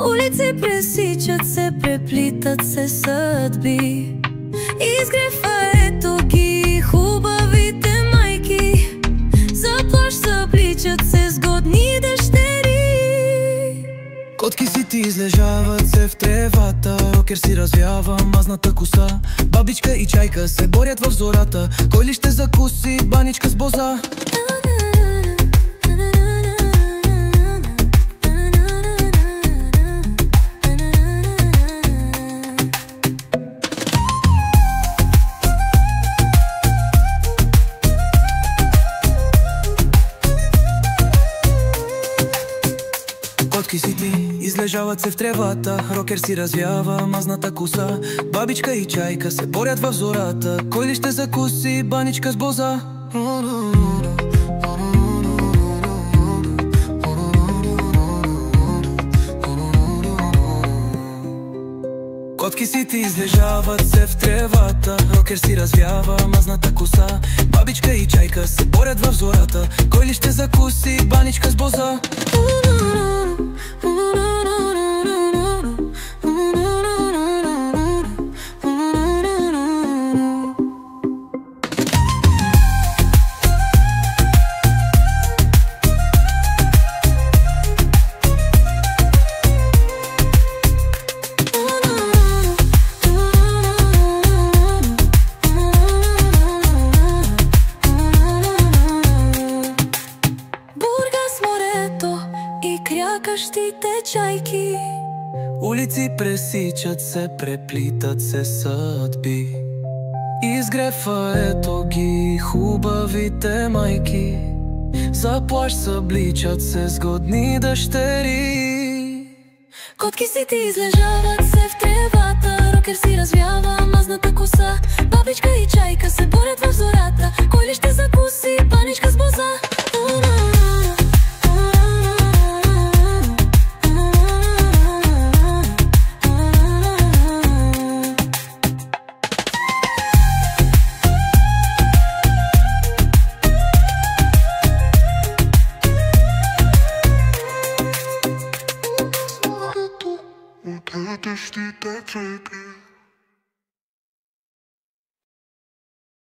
Улици пресичат се, преплитат се съдби. Изгрефа ето ги хубавите майки, за плаж събличат се с годни дъщери. Котки си ти излежават се в тревата, рокер си развява мазната коса. Бабичка и чайка се борят в зората, кой ли ще закуси баничка с боза? Котки си ти излежават се в тревата, рокер си развява мазната коса. Бабичка и чайка се борят в зората, кой ли ще закуси баничка с боза? Котки си ти излежават се в тревата, рокер си развява мазната коса. Бабичка и чайка се борят в зората, кой ли ще закуси баничка с боза? Крякащите чайки, улици пресичат се, преплитат се съдби. Изгрефа ето ги хубавите майки, за плаж събличат се с годни дъщери. Котки си ти излежават се в тревата, рокер си развява мазната коса. Бабичка и чайка се борят в зората, кой ли ще закуси баничка с боза?